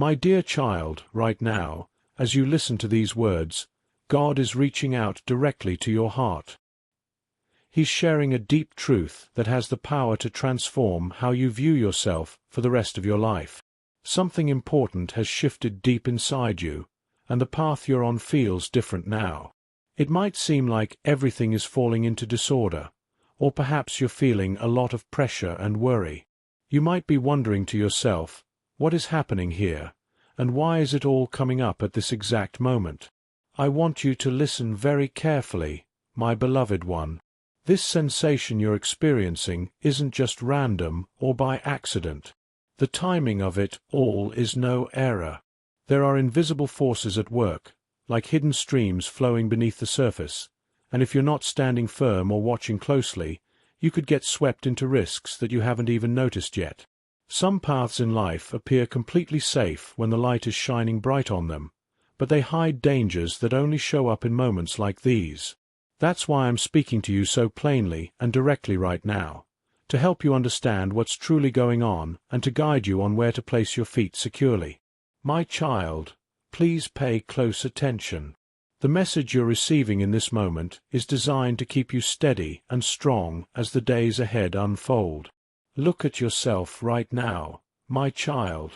My dear child, right now, as you listen to these words, God is reaching out directly to your heart. He's sharing a deep truth that has the power to transform how you view yourself for the rest of your life. Something important has shifted deep inside you, and the path you're on feels different now. It might seem like everything is falling into disorder, or perhaps you're feeling a lot of pressure and worry. You might be wondering to yourself, what is happening here, and why is it all coming up at this exact moment? I want you to listen very carefully, my beloved one. This sensation you're experiencing isn't just random or by accident. The timing of it all is no error. There are invisible forces at work, like hidden streams flowing beneath the surface, and if you're not standing firm or watching closely, you could get swept into risks that you haven't even noticed yet. Some paths in life appear completely safe when the light is shining bright on them, but they hide dangers that only show up in moments like these. That's why I'm speaking to you so plainly and directly right now, to help you understand what's truly going on and to guide you on where to place your feet securely. My child, please pay close attention. The message you're receiving in this moment is designed to keep you steady and strong as the days ahead unfold. Look at yourself right now, my child.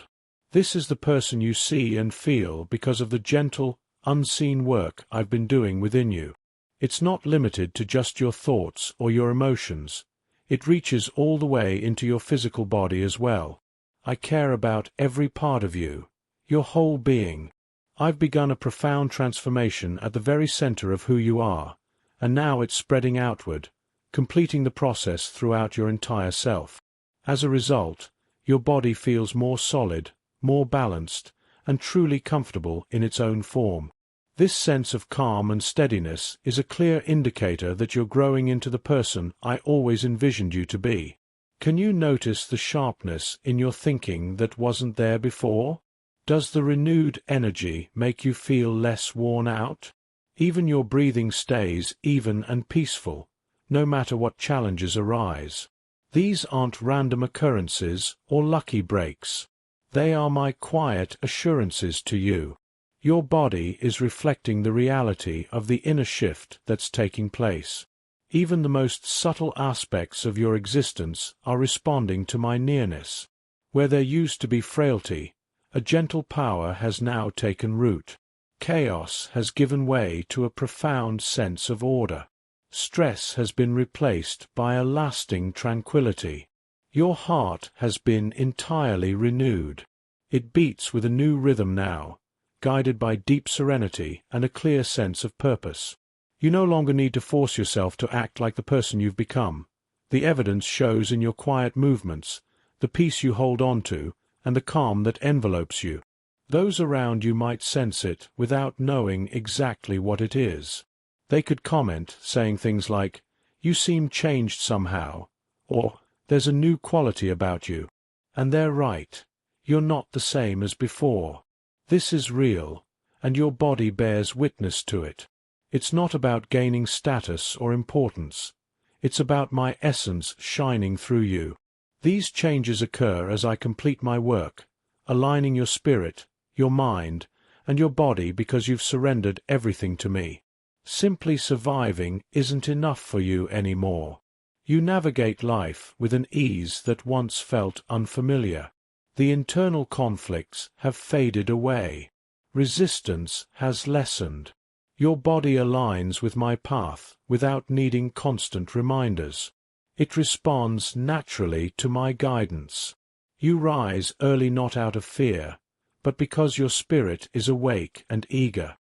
This is the person you see and feel because of the gentle, unseen work I've been doing within you. It's not limited to just your thoughts or your emotions. It reaches all the way into your physical body as well. I care about every part of you, your whole being. I've begun a profound transformation at the very center of who you are, and now it's spreading outward, completing the process throughout your entire self. As a result, your body feels more solid, more balanced, and truly comfortable in its own form. This sense of calm and steadiness is a clear indicator that you're growing into the person I always envisioned you to be. Can you notice the sharpness in your thinking that wasn't there before? Does the renewed energy make you feel less worn out? Even your breathing stays even and peaceful, no matter what challenges arise. These aren't random occurrences or lucky breaks. They are my quiet assurances to you. Your body is reflecting the reality of the inner shift that's taking place. Even the most subtle aspects of your existence are responding to my nearness. Where there used to be frailty, a gentle power has now taken root. Chaos has given way to a profound sense of order. Stress has been replaced by a lasting tranquility. Your heart has been entirely renewed. It beats with a new rhythm now, guided by deep serenity and a clear sense of purpose. You no longer need to force yourself to act like the person you've become. The evidence shows in your quiet movements, the peace you hold on to, and the calm that envelopes you. Those around you might sense it without knowing exactly what it is. They could comment, saying things like, "You seem changed somehow," or "There's a new quality about you." And they're right. You're not the same as before. This is real, and your body bears witness to it. It's not about gaining status or importance. It's about my essence shining through you. These changes occur as I complete my work, aligning your spirit, your mind, and your body because you've surrendered everything to me. Simply surviving isn't enough for you anymore. You navigate life with an ease that once felt unfamiliar. The internal conflicts have faded away. Resistance has lessened. Your body aligns with my path without needing constant reminders. It responds naturally to my guidance. You rise early not out of fear, but because your spirit is awake and eager.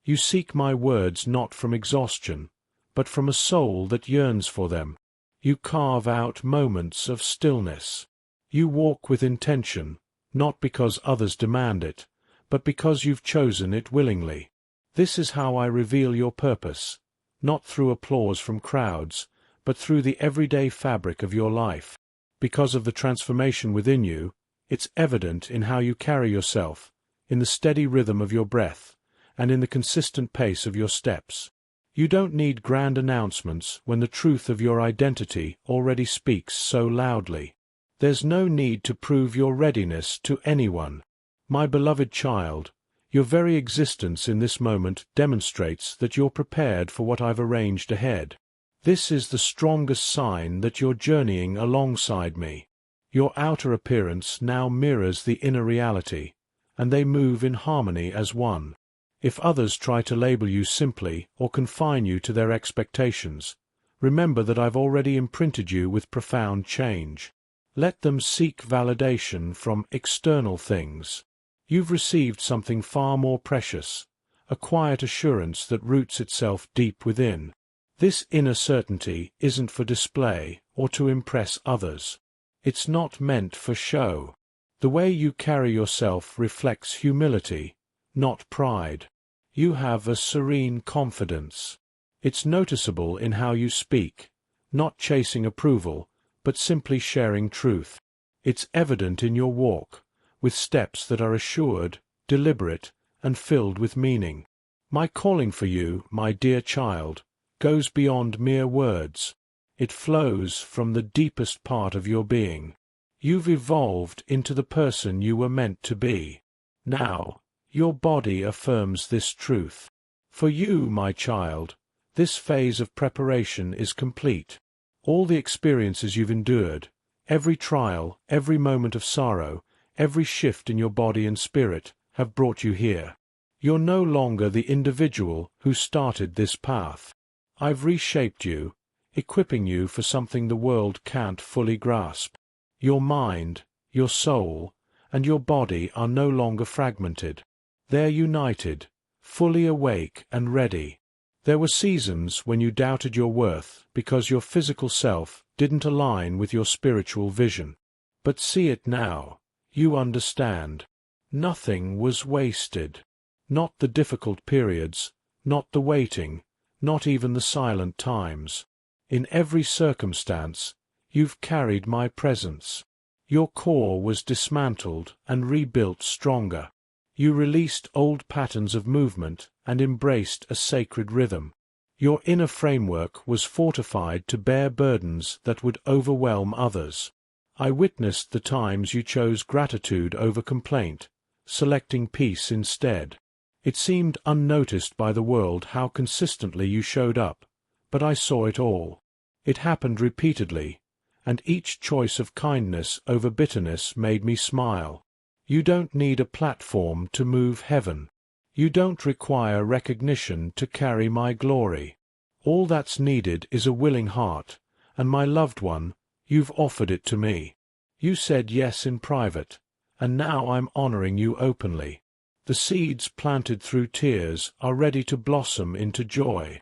You seek my words not from exhaustion, but from a soul that yearns for them. You carve out moments of stillness. You walk with intention, not because others demand it, but because you've chosen it willingly. This is how I reveal your purpose, not through applause from crowds, but through the everyday fabric of your life. Because of the transformation within you, it's evident in how you carry yourself, in the steady rhythm of your breath, and in the consistent pace of your steps. You don't need grand announcements when the truth of your identity already speaks so loudly. There's no need to prove your readiness to anyone. My beloved child, your very existence in this moment demonstrates that you're prepared for what I've arranged ahead. This is the strongest sign that you're journeying alongside me. Your outer appearance now mirrors the inner reality, and they move in harmony as one. If others try to label you simply or confine you to their expectations, remember that I've already imprinted you with profound change. Let them seek validation from external things. You've received something far more precious, a quiet assurance that roots itself deep within. This inner certainty isn't for display or to impress others. It's not meant for show. The way you carry yourself reflects humility, not pride. You have a serene confidence. It's noticeable in how you speak, not chasing approval, but simply sharing truth. It's evident in your walk, with steps that are assured, deliberate, and filled with meaning. My calling for you, my dear child, goes beyond mere words. It flows from the deepest part of your being. You've evolved into the person you were meant to be. Now, your body affirms this truth. For you, my child, this phase of preparation is complete. All the experiences you've endured, every trial, every moment of sorrow, every shift in your body and spirit, have brought you here. You're no longer the individual who started this path. I've reshaped you, equipping you for something the world can't fully grasp. Your mind, your soul, and your body are no longer fragmented. They're united, fully awake and ready. There were seasons when you doubted your worth because your physical self didn't align with your spiritual vision. But see it now. You understand. Nothing was wasted. Not the difficult periods, not the waiting, not even the silent times. In every circumstance, you've carried my presence. Your core was dismantled and rebuilt stronger. You released old patterns of movement and embraced a sacred rhythm. Your inner framework was fortified to bear burdens that would overwhelm others. I witnessed the times you chose gratitude over complaint, selecting peace instead. It seemed unnoticed by the world how consistently you showed up, but I saw it all. It happened repeatedly, and each choice of kindness over bitterness made me smile. You don't need a platform to move heaven. You don't require recognition to carry my glory. All that's needed is a willing heart, and my loved one, you've offered it to me. You said yes in private, and now I'm honoring you openly. The seeds planted through tears are ready to blossom into joy.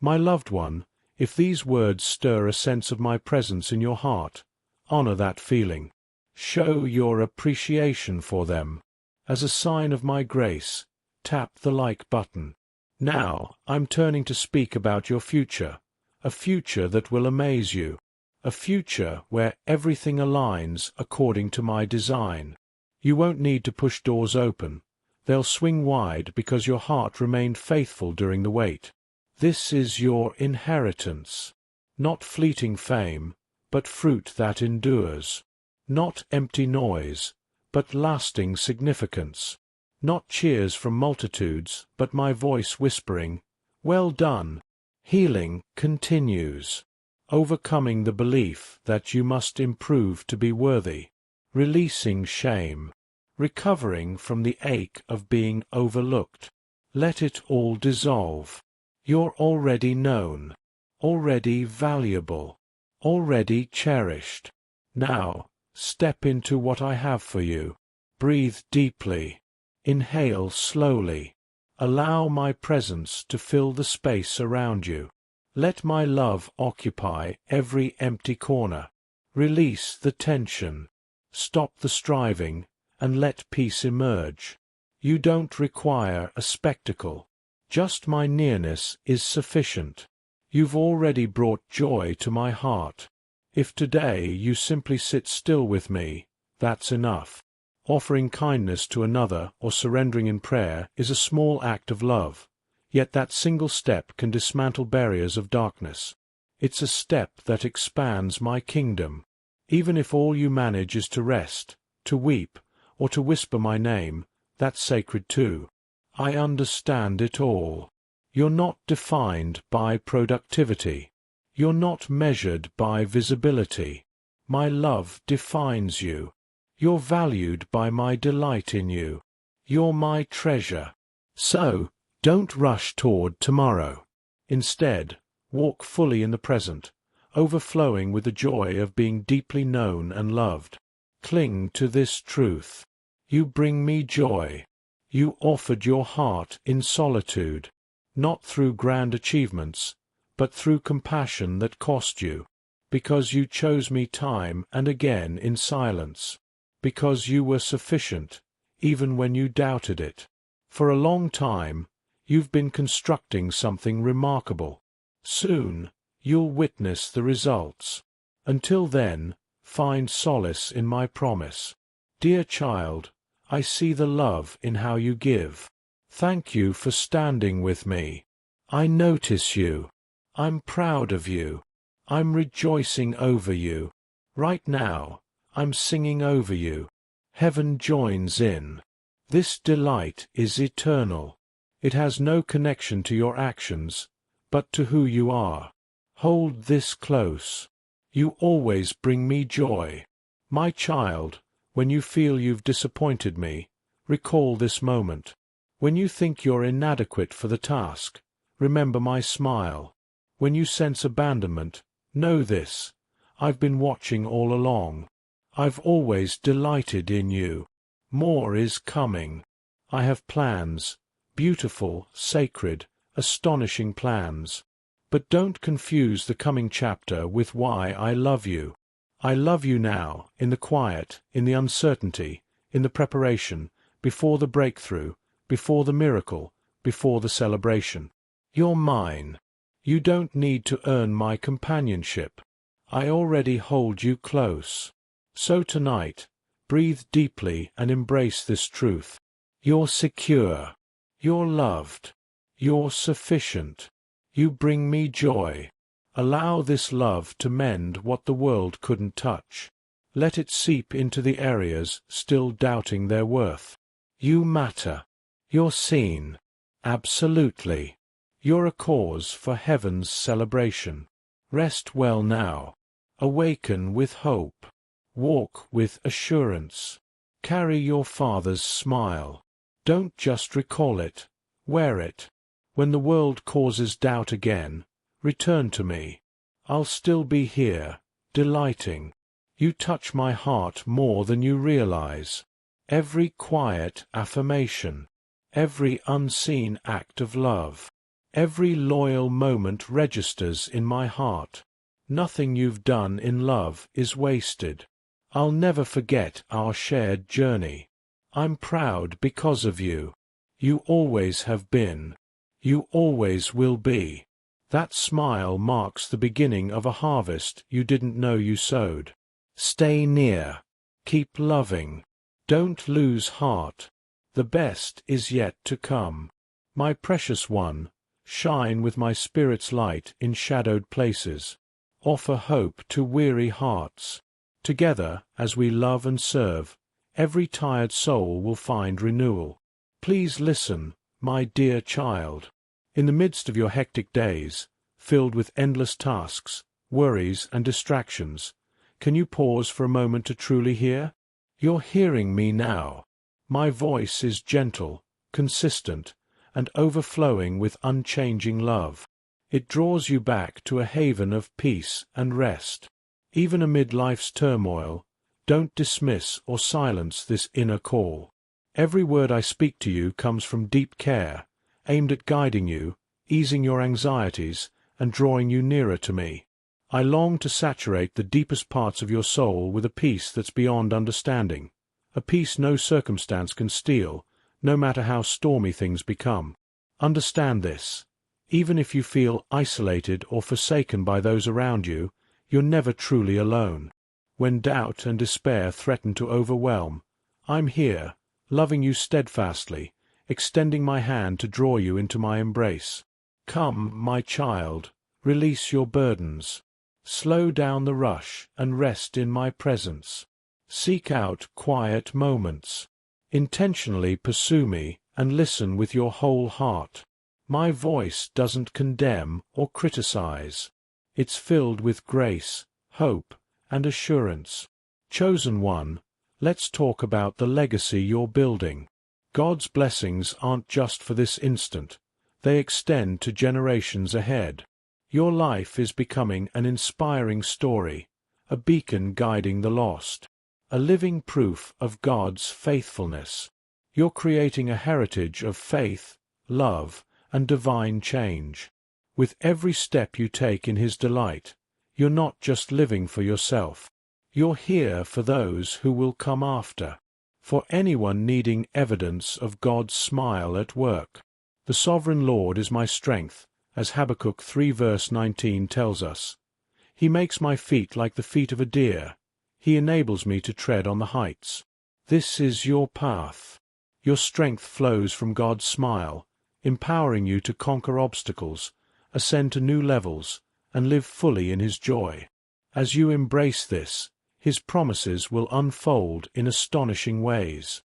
My loved one, if these words stir a sense of my presence in your heart, honor that feeling. Show your appreciation for them. As a sign of my grace, tap the like button. Now, I'm turning to speak about your future, a future that will amaze you, a future where everything aligns according to my design. You won't need to push doors open. They'll swing wide because your heart remained faithful during the wait. This is your inheritance. Not fleeting fame, but fruit that endures. Not empty noise, but lasting significance. Not cheers from multitudes, but my voice whispering, "Well done." Healing continues. Overcoming the belief that you must improve to be worthy. Releasing shame. Recovering from the ache of being overlooked. Let it all dissolve. You're already known, already valuable, already cherished. Now, step into what I have for you. Breathe deeply. Inhale slowly. Allow my presence to fill the space around you. Let my love occupy every empty corner. Release the tension. Stop the striving, and let peace emerge. You don't require a spectacle. Just my nearness is sufficient. You've already brought joy to my heart. If today you simply sit still with me, that's enough. Offering kindness to another or surrendering in prayer is a small act of love, yet that single step can dismantle barriers of darkness. It's a step that expands my kingdom. Even if all you manage is to rest, to weep, or to whisper my name, that's sacred too. I understand it all. You're not defined by productivity. You're not measured by visibility. My love defines you. You're valued by my delight in you. You're my treasure. So, don't rush toward tomorrow. Instead, walk fully in the present, overflowing with the joy of being deeply known and loved. Cling to this truth. You bring me joy. You offered your heart in solitude, not through grand achievements, but through compassion that cost you, because you chose me time and again in silence, because you were sufficient, even when you doubted it. For a long time, you've been constructing something remarkable. Soon, you'll witness the results. Until then, find solace in my promise. Dear child, I see the love in how you give. Thank you for standing with me. I notice you. I'm proud of you. I'm rejoicing over you. Right now, I'm singing over you. Heaven joins in. This delight is eternal. It has no connection to your actions, but to who you are. Hold this close. You always bring me joy. My child, when you feel you've disappointed me, recall this moment. When you think you're inadequate for the task, remember my smile. When you sense abandonment, know this: I've been watching all along. I've always delighted in you. More is coming. I have plans, beautiful, sacred, astonishing plans. But don't confuse the coming chapter with why I love you. I love you now, in the quiet, in the uncertainty, in the preparation, before the breakthrough, before the miracle, before the celebration. You're mine. You don't need to earn my companionship. I already hold you close. So tonight, breathe deeply and embrace this truth. You're secure. You're loved. You're sufficient. You bring me joy. Allow this love to mend what the world couldn't touch. Let it seep into the areas still doubting their worth. You matter. You're seen. Absolutely. You're a cause for heaven's celebration. Rest well now. Awaken with hope. Walk with assurance. Carry your Father's smile. Don't just recall it. Wear it. When the world causes doubt again, return to me. I'll still be here, delighting. You touch my heart more than you realize. Every quiet affirmation, every unseen act of love, every loyal moment registers in my heart. Nothing you've done in love is wasted. I'll never forget our shared journey. I'm proud because of you. You always have been. You always will be. That smile marks the beginning of a harvest you didn't know you sowed. Stay near. Keep loving. Don't lose heart. The best is yet to come. My precious one, shine with my spirit's light in shadowed places. Offer hope to weary hearts. Together, as we love and serve, every tired soul will find renewal. Please listen, my dear child. In the midst of your hectic days, filled with endless tasks, worries, and distractions, can you pause for a moment to truly hear? You're hearing me now. My voice is gentle, consistent, and overflowing with unchanging love. It draws you back to a haven of peace and rest. Even amid life's turmoil, don't dismiss or silence this inner call. Every word I speak to you comes from deep care, aimed at guiding you, easing your anxieties, and drawing you nearer to me. I long to saturate the deepest parts of your soul with a peace that's beyond understanding, a peace no circumstance can steal, no matter how stormy things become. Understand this. Even if you feel isolated or forsaken by those around you, you're never truly alone. When doubt and despair threaten to overwhelm, I'm here, loving you steadfastly, extending my hand to draw you into my embrace. Come, my child, release your burdens. Slow down the rush and rest in my presence. Seek out quiet moments. Intentionally pursue me and listen with your whole heart. My voice doesn't condemn or criticize. It's filled with grace, hope, and assurance. Chosen one, let's talk about the legacy you're building. God's blessings aren't just for this instant. They extend to generations ahead. Your life is becoming an inspiring story, a beacon guiding the lost, a living proof of God's faithfulness. You're creating a heritage of faith, love, and divine change. With every step you take in His delight, you're not just living for yourself. You're here for those who will come after, for anyone needing evidence of God's smile at work. The sovereign Lord is my strength, as Habakkuk 3 verse 19 tells us. He makes my feet like the feet of a deer. He enables me to tread on the heights. This is your path. Your strength flows from God's smile, empowering you to conquer obstacles, ascend to new levels, and live fully in His joy. As you embrace this, His promises will unfold in astonishing ways.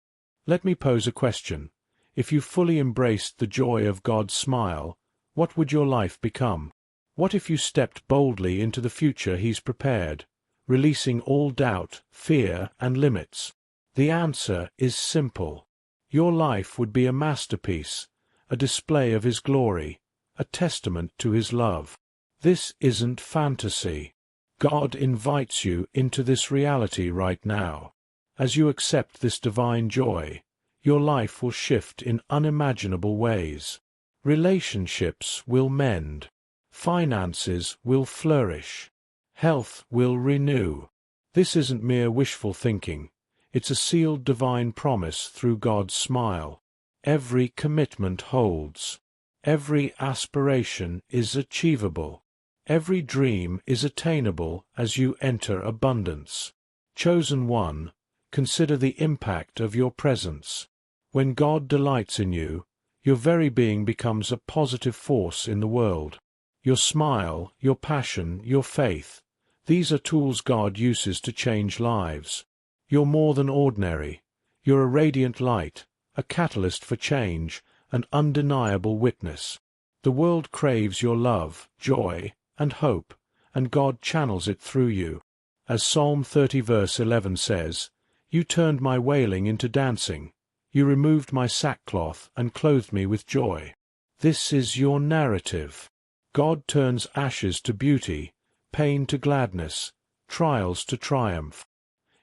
Let me pose a question. If you fully embraced the joy of God's smile, what would your life become? What if you stepped boldly into the future He's prepared, releasing all doubt, fear, and limits? The answer is simple. Your life would be a masterpiece, a display of His glory, a testament to His love. This isn't fantasy. God invites you into this reality right now. As you accept this divine joy, your life will shift in unimaginable ways. Relationships will mend. Finances will flourish. Health will renew. This isn't mere wishful thinking. It's a sealed divine promise through God's smile. Every commitment holds. Every aspiration is achievable. Every dream is attainable as you enter abundance. Chosen one, consider the impact of your presence. When God delights in you, your very being becomes a positive force in the world. Your smile, your passion, your faith, these are tools God uses to change lives. You're more than ordinary. You're a radiant light, a catalyst for change, an undeniable witness. The world craves your love, joy, and hope, and God channels it through you. As Psalm 30 verse 11 says, "You turned my wailing into dancing. You removed my sackcloth and clothed me with joy." This is your narrative. God turns ashes to beauty, pain to gladness, trials to triumph.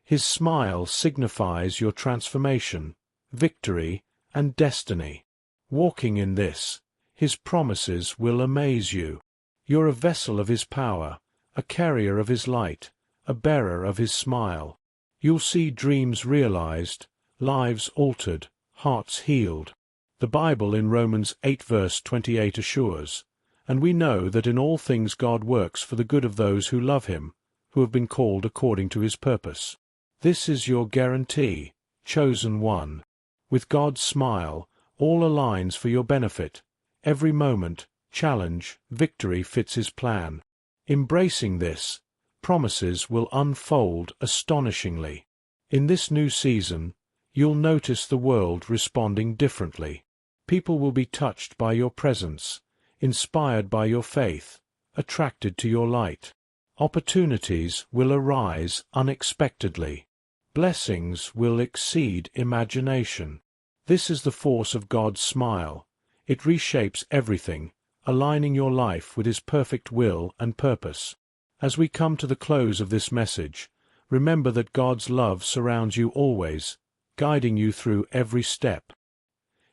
His smile signifies your transformation, victory, and destiny. Walking in this, His promises will amaze you. You're a vessel of His power, a carrier of His light, a bearer of His smile. You'll see dreams realized, lives altered, hearts healed. The Bible in Romans 8 verse 28 assures, "And we know that in all things God works for the good of those who love Him, who have been called according to His purpose." This is your guarantee, chosen one. With God's smile, all aligns for your benefit. Every moment, challenge, victory fits His plan. Embracing this, promises will unfold astonishingly. In this new season, you'll notice the world responding differently. People will be touched by your presence, inspired by your faith, attracted to your light. Opportunities will arise unexpectedly. Blessings will exceed imagination. This is the force of God's smile. It reshapes everything, aligning your life with His perfect will and purpose. As we come to the close of this message, remember that God's love surrounds you always, guiding you through every step.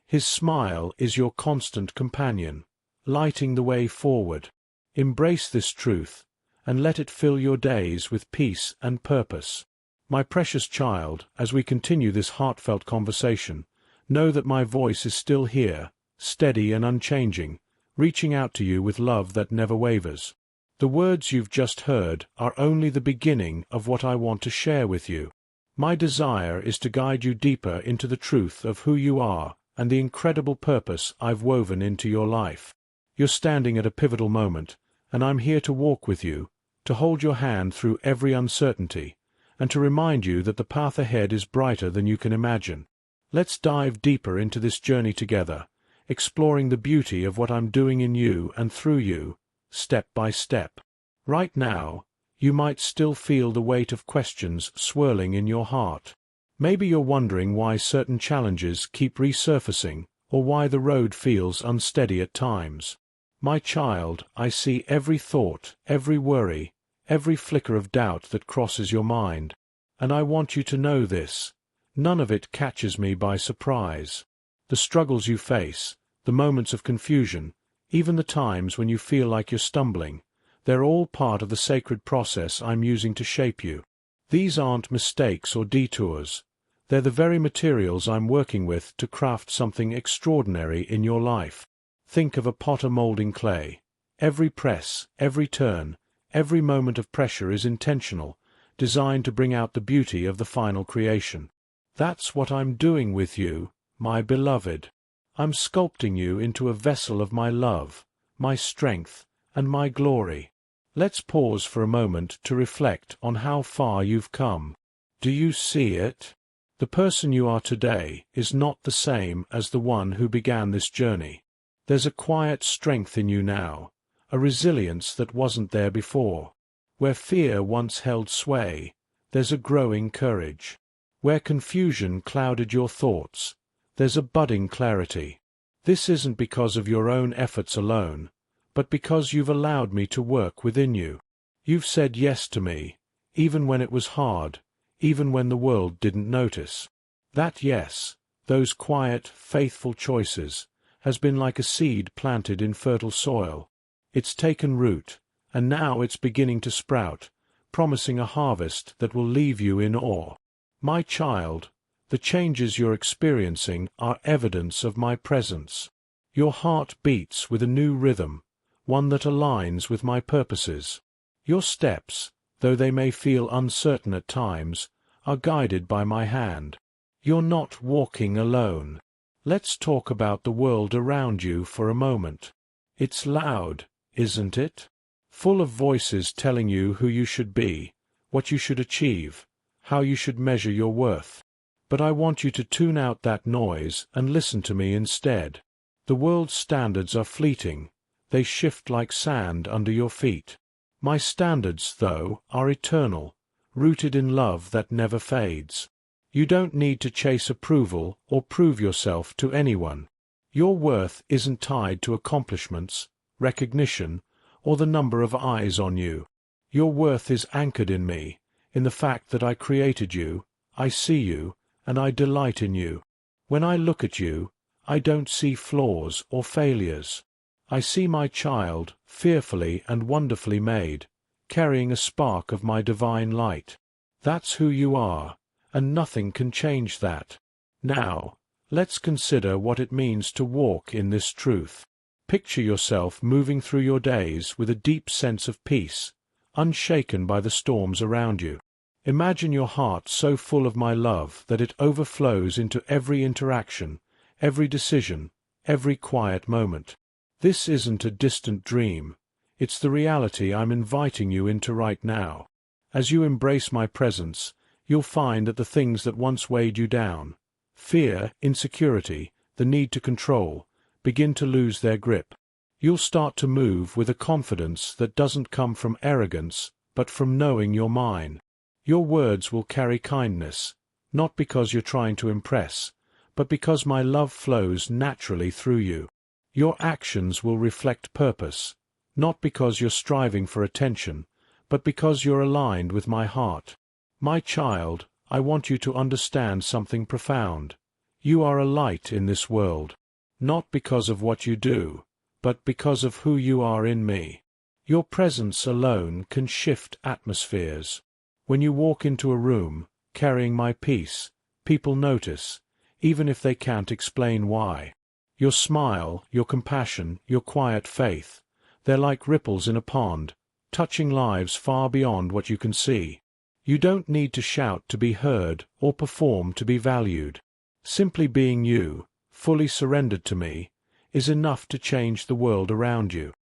His smile is your constant companion, lighting the way forward. Embrace this truth, and let it fill your days with peace and purpose. My precious child, as we continue this heartfelt conversation, know that my voice is still here, steady and unchanging, reaching out to you with love that never wavers. The words you've just heard are only the beginning of what I want to share with you. My desire is to guide you deeper into the truth of who you are and the incredible purpose I've woven into your life. You're standing at a pivotal moment, and I'm here to walk with you, to hold your hand through every uncertainty, and to remind you that the path ahead is brighter than you can imagine. Let's dive deeper into this journey together, exploring the beauty of what I'm doing in you and through you, step by step. Right now, you might still feel the weight of questions swirling in your heart. Maybe you're wondering why certain challenges keep resurfacing, or why the road feels unsteady at times. My child, I see every thought, every worry, every flicker of doubt that crosses your mind. And I want you to know this: none of it catches me by surprise. The struggles you face, the moments of confusion, even the times when you feel like you're stumbling, they're all part of the sacred process I'm using to shape you. These aren't mistakes or detours. They're the very materials I'm working with to craft something extraordinary in your life. Think of a potter molding clay. Every press, every turn, every moment of pressure is intentional, designed to bring out the beauty of the final creation. That's what I'm doing with you, my beloved. I'm sculpting you into a vessel of my love, my strength, and my glory. Let's pause for a moment to reflect on how far you've come. Do you see it? The person you are today is not the same as the one who began this journey. There's a quiet strength in you now, a resilience that wasn't there before. Where fear once held sway, there's a growing courage. Where confusion clouded your thoughts, there's a budding clarity. This isn't because of your own efforts alone, but because you've allowed me to work within you. You've said yes to me, even when it was hard, even when the world didn't notice. That yes, those quiet, faithful choices, has been like a seed planted in fertile soil. It's taken root, and now it's beginning to sprout, promising a harvest that will leave you in awe. My child, the changes you're experiencing are evidence of my presence. Your heart beats with a new rhythm, one that aligns with my purposes. Your steps, though they may feel uncertain at times, are guided by my hand. You're not walking alone. Let's talk about the world around you for a moment. It's loud, isn't it? Full of voices telling you who you should be, what you should achieve, how you should measure your worth. But I want you to tune out that noise and listen to me instead. The world's standards are fleeting. They shift like sand under your feet. My standards, though, are eternal, rooted in love that never fades. You don't need to chase approval or prove yourself to anyone. Your worth isn't tied to accomplishments, recognition, or the number of eyes on you. Your worth is anchored in me, in the fact that I created you, I see you, and I delight in you. When I look at you, I don't see flaws or failures. I see my child, fearfully and wonderfully made, carrying a spark of my divine light. That's who you are, and nothing can change that. Now, let's consider what it means to walk in this truth. Picture yourself moving through your days with a deep sense of peace, unshaken by the storms around you. Imagine your heart so full of my love that it overflows into every interaction, every decision, every quiet moment. This isn't a distant dream. It's the reality I'm inviting you into right now. As you embrace my presence, you'll find that the things that once weighed you down, fear, insecurity, the need to control, begin to lose their grip. You'll start to move with a confidence that doesn't come from arrogance, but from knowing you're mine. Your words will carry kindness, not because you're trying to impress, but because my love flows naturally through you. Your actions will reflect purpose, not because you're striving for attention, but because you're aligned with my heart. My child, I want you to understand something profound. You are a light in this world, not because of what you do, but because of who you are in me. Your presence alone can shift atmospheres. When you walk into a room, carrying my peace, people notice, even if they can't explain why. Your smile, your compassion, your quiet faith, they're like ripples in a pond, touching lives far beyond what you can see. You don't need to shout to be heard or perform to be valued. Simply being you, fully surrendered to me, is enough to change the world around you.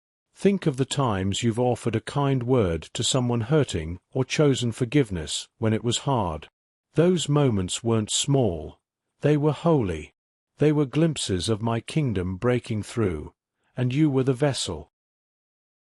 Think of the times you've offered a kind word to someone hurting or chosen forgiveness when it was hard. Those moments weren't small. They were holy. They were glimpses of my kingdom breaking through, and you were the vessel.